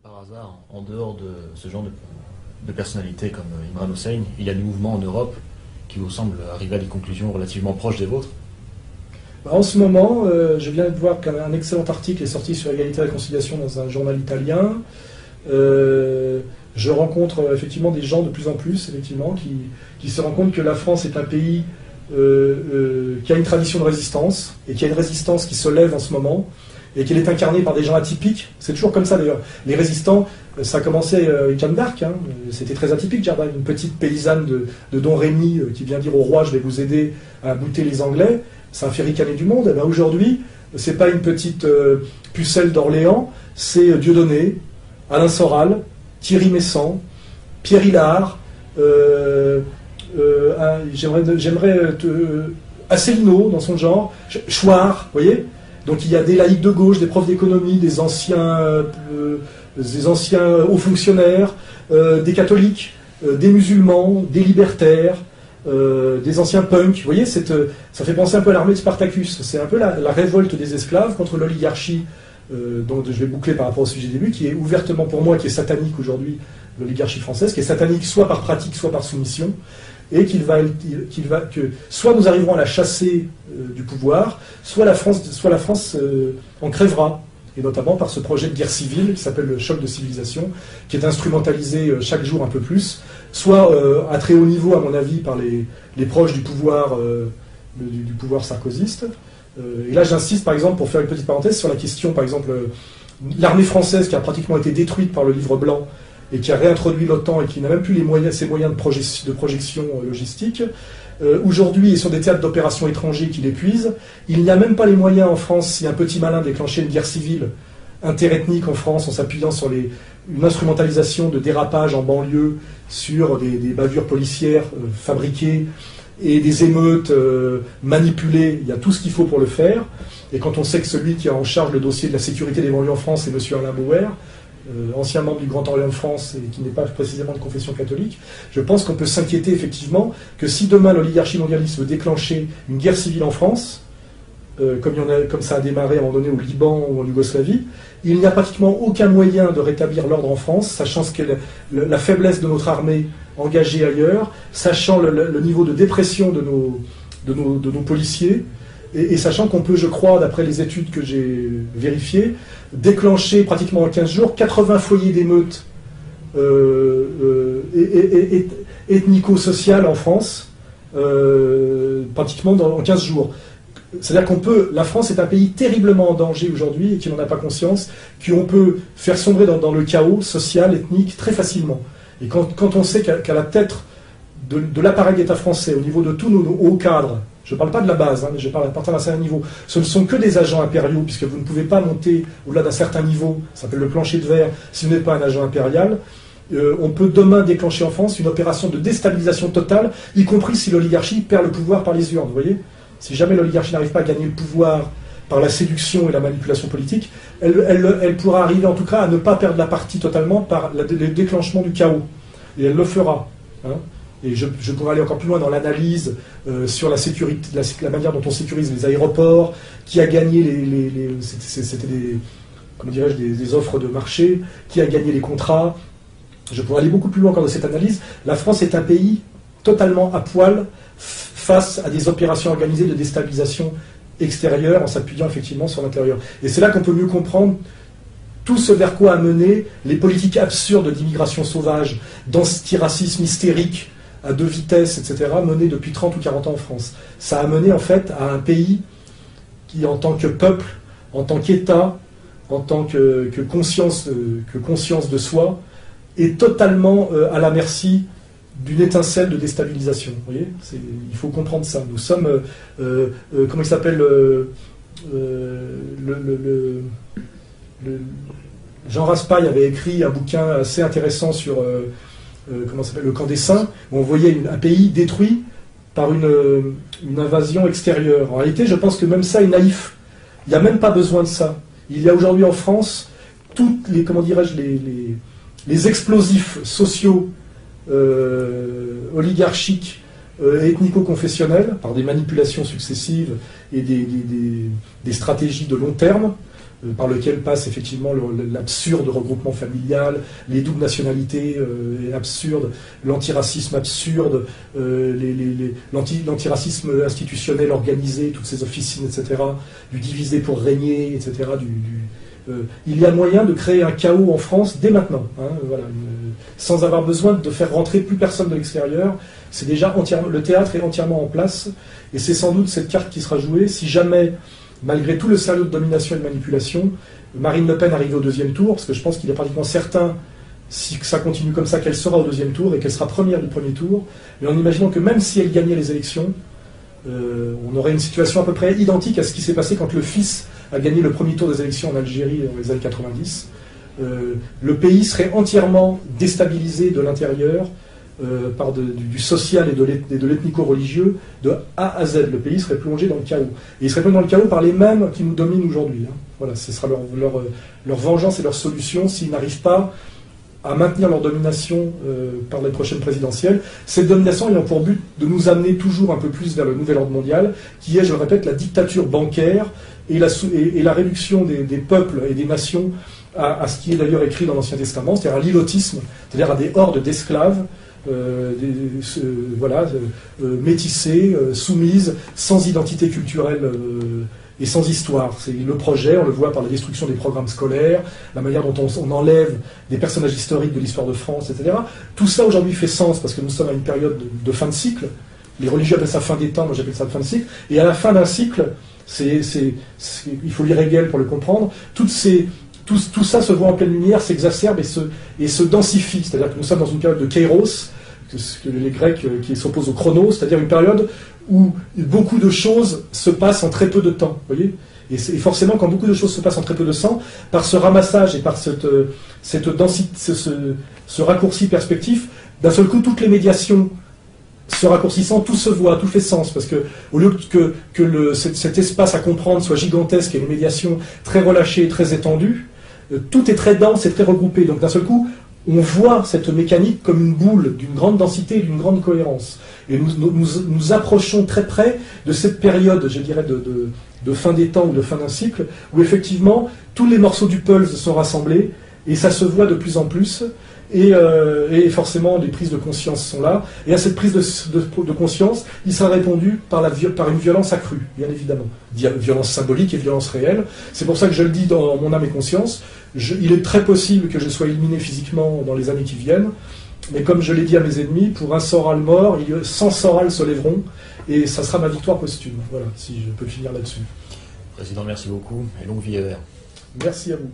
Par hasard, en dehors de ce genre de personnalités comme Imran Hussein, il y a des mouvements en Europe qui vous semblent arriver à des conclusions relativement proches des vôtres? En ce moment, je viens de voir qu'un excellent article est sorti sur l'égalité et la réconciliation dans un journal italien. Je rencontre effectivement des gens de plus en plus effectivement, qui se rendent compte que la France est un pays qui a une tradition de résistance, et qui a une résistance qui se lève en ce moment, et qu'elle est incarnée par des gens atypiques. C'est toujours comme ça d'ailleurs. Les résistants, ça a commencé avec Jeanne d'Arc, hein. C'était très atypique, Jeanne d'Arc, une petite paysanne de Don Rémy qui vient dire au roi « je vais vous aider à bouter les Anglais », ça a fait ricaner du monde. Et ben aujourd'hui, c'est pas une petite pucelle d'Orléans, c'est Dieudonné, Alain Soral, Thierry Messant, Pierre Hilard, j'aimerais Asselineau dans son genre, Chouard, vous voyez. Donc il y a des laïcs de gauche, des profs d'économie, des anciens hauts fonctionnaires, des catholiques, des musulmans, des libertaires, des anciens punks. Vous voyez, ça fait penser un peu à l'armée de Spartacus. C'est un peu la révolte des esclaves contre l'oligarchie, dont je vais boucler par rapport au sujet du début, qui est ouvertement pour moi, qui est satanique aujourd'hui, l'oligarchie française, qui est satanique soit par pratique, soit par soumission, et que soit nous arriverons à la chasser du pouvoir, soit la France en crèvera, et notamment par ce projet de guerre civile qui s'appelle le choc de civilisation, qui est instrumentalisé chaque jour un peu plus, soit à très haut niveau, à mon avis, par les proches du pouvoir sarkozyste. Et là, j'insiste, par exemple, pour faire une petite parenthèse, sur la question, par exemple, l'armée française qui a pratiquement été détruite par le livre blanc, et qui a réintroduit l'OTAN et qui n'a même plus ses moyens de projection logistique, aujourd'hui est sur des théâtres d'opérations étrangers qui l'épuisent. Il n'y a même pas les moyens en France, si un petit malin déclenchait une guerre civile interethnique en France en s'appuyant sur une instrumentalisation de dérapage en banlieue sur des bavures policières fabriquées et des émeutes manipulées. Il y a tout ce qu'il faut pour le faire. Et quand on sait que celui qui a en charge le dossier de la sécurité des banlieues en France, c'est M. Alain Bauer, ancien membre du Grand Orient de France et qui n'est pas précisément de confession catholique, je pense qu'on peut s'inquiéter effectivement que si demain l'oligarchie mondialiste veut déclencher une guerre civile en France, comme ça a démarré à un moment donné au Liban ou en Yougoslavie, il n'y a pratiquement aucun moyen de rétablir l'ordre en France, sachant la faiblesse de notre armée engagée ailleurs, sachant le niveau de dépression de nos policiers, et sachant qu'on peut, je crois, d'après les études que j'ai vérifiées, déclencher pratiquement en 15 jours 80 foyers d'émeutes ethnico-sociales en France, pratiquement en 15 jours. C'est-à-dire la France est un pays terriblement en danger aujourd'hui et qui n'en a pas conscience, qu'on peut faire sombrer dans le chaos social, ethnique, très facilement. Et quand on sait qu'à la tête de l'appareil d'État français, au niveau de tous nos hauts cadres, je ne parle pas de la base, mais je parle à partir d'un certain niveau. Ce ne sont que des agents impériaux, puisque vous ne pouvez pas monter au-delà d'un certain niveau, ça s'appelle le plancher de verre, si vous n'êtes pas un agent impérial. On peut demain déclencher en France une opération de déstabilisation totale, y compris si l'oligarchie perd le pouvoir par les urnes. Vous voyez, si jamais l'oligarchie n'arrive pas à gagner le pouvoir par la séduction et la manipulation politique, elle pourra arriver en tout cas à ne pas perdre la partie totalement par le déclenchement du chaos. Et elle le fera. Hein. Et je pourrais aller encore plus loin dans l'analyse sur la sécurité, la manière dont on sécurise les aéroports, qui a gagné c'était des offres de marché, qui a gagné les contrats. Je pourrais aller beaucoup plus loin encore dans cette analyse. La France est un pays totalement à poil face à des opérations organisées de déstabilisation extérieure en s'appuyant effectivement sur l'intérieur. Et c'est là qu'on peut mieux comprendre tout ce vers quoi a mené les politiques absurdes d'immigration sauvage, d'antiracisme hystérique, à 2 vitesses, etc., menées depuis 30 ou 40 ans en France. Ça a mené en fait à un pays qui, en tant que peuple, en tant qu'État, en tant que conscience de soi, est totalement à la merci d'une étincelle de déstabilisation. Vous voyez, il faut comprendre ça. Nous sommes, comment il s'appelle, Jean Raspail avait écrit un bouquin assez intéressant sur comment s'appelle, le camp des Saints, où on voyait un pays détruit par une invasion extérieure. En réalité, je pense que même ça est naïf. Il n'y a même pas besoin de ça. Il y a aujourd'hui en France toutes les, comment dirais-je, les explosifs sociaux, oligarchiques, ethnico-confessionnels, par des manipulations successives et des stratégies de long terme, par lequel passe effectivement l'absurde regroupement familial, les doubles nationalités absurdes, l'antiracisme absurde, l'antiracisme institutionnel organisé, toutes ces officines, etc., du diviser pour régner, etc. Il y a moyen de créer un chaos en France dès maintenant, hein, voilà, sans avoir besoin de faire rentrer plus personne de l'extérieur. C'est déjà entièrement, le théâtre est entièrement en place, et c'est sans doute cette carte qui sera jouée si jamais, malgré tout le sérieux de domination et de manipulation, Marine Le Pen arrive au deuxième tour, parce que je pense qu'il est pratiquement certain, si ça continue comme ça, qu'elle sera au deuxième tour et qu'elle sera première du premier tour, mais en imaginant que même si elle gagnait les élections, on aurait une situation à peu près identique à ce qui s'est passé quand le fils a gagné le premier tour des élections en Algérie dans les années 90. Le pays serait entièrement déstabilisé de l'intérieur par du social et de l'ethnico-religieux de A à Z. Le pays serait plongé dans le chaos. Et il serait plongé dans le chaos par les mêmes qui nous dominent aujourd'hui. Hein. Voilà, ce sera leur vengeance et leur solution s'ils n'arrivent pas à maintenir leur domination par les prochaines présidentielles. Cette domination ayant pour but de nous amener toujours un peu plus vers le nouvel ordre mondial, qui est, je le répète, la dictature bancaire et la réduction des peuples et des nations à ce qui est d'ailleurs écrit dans l'Ancien Testament, c'est-à-dire à l'ilotisme, c'est-à-dire à des hordes d'esclaves, métissées, soumises, sans identité culturelle et sans histoire. C'est le projet, on le voit par la destruction des programmes scolaires, la manière dont on enlève des personnages historiques de l'histoire de France, etc. Tout ça aujourd'hui fait sens parce que nous sommes à une période de fin de cycle. Les religieux appellent ça fin des temps, moi j'appelle ça fin de cycle. Et à la fin d'un cycle, il faut lire Hegel pour le comprendre, tout ça se voit en pleine lumière, s'exacerbe et se densifie. C'est-à-dire que nous sommes dans une période de kairos, que les Grecs qui s'opposent au chronos, c'est-à-dire une période où beaucoup de choses se passent en très peu de temps. Voyez, et forcément, quand beaucoup de choses se passent en très peu de temps, par ce ramassage et par cette densité, ce raccourci perspectif, d'un seul coup, toutes les médiations se raccourcissant, tout se voit, tout fait sens, parce que au lieu que cet espace à comprendre soit gigantesque et une médiation très relâchée, très étendue, tout est très dense et très regroupé. Donc d'un seul coup, on voit cette mécanique comme une boule d'une grande densité et d'une grande cohérence. Et nous approchons très près de cette période, je dirais, de fin des temps ou de fin d'un cycle, où effectivement, tous les morceaux du puzzle sont rassemblés, et ça se voit de plus en plus, et forcément, les prises de conscience sont là. Et à cette prise de conscience, il sera répondu par une violence accrue, bien évidemment. Violence symbolique et violence réelle. C'est pour ça que je le dis dans mon âme et conscience. Il est très possible que je sois éliminé physiquement dans les années qui viennent. Mais comme je l'ai dit à mes ennemis, pour un Soral mort, 100 Soral se lèveront. Et ça sera ma victoire posthume. Voilà, si je peux finir là-dessus. Président, merci beaucoup. Et longue vie à Vert. Merci à vous.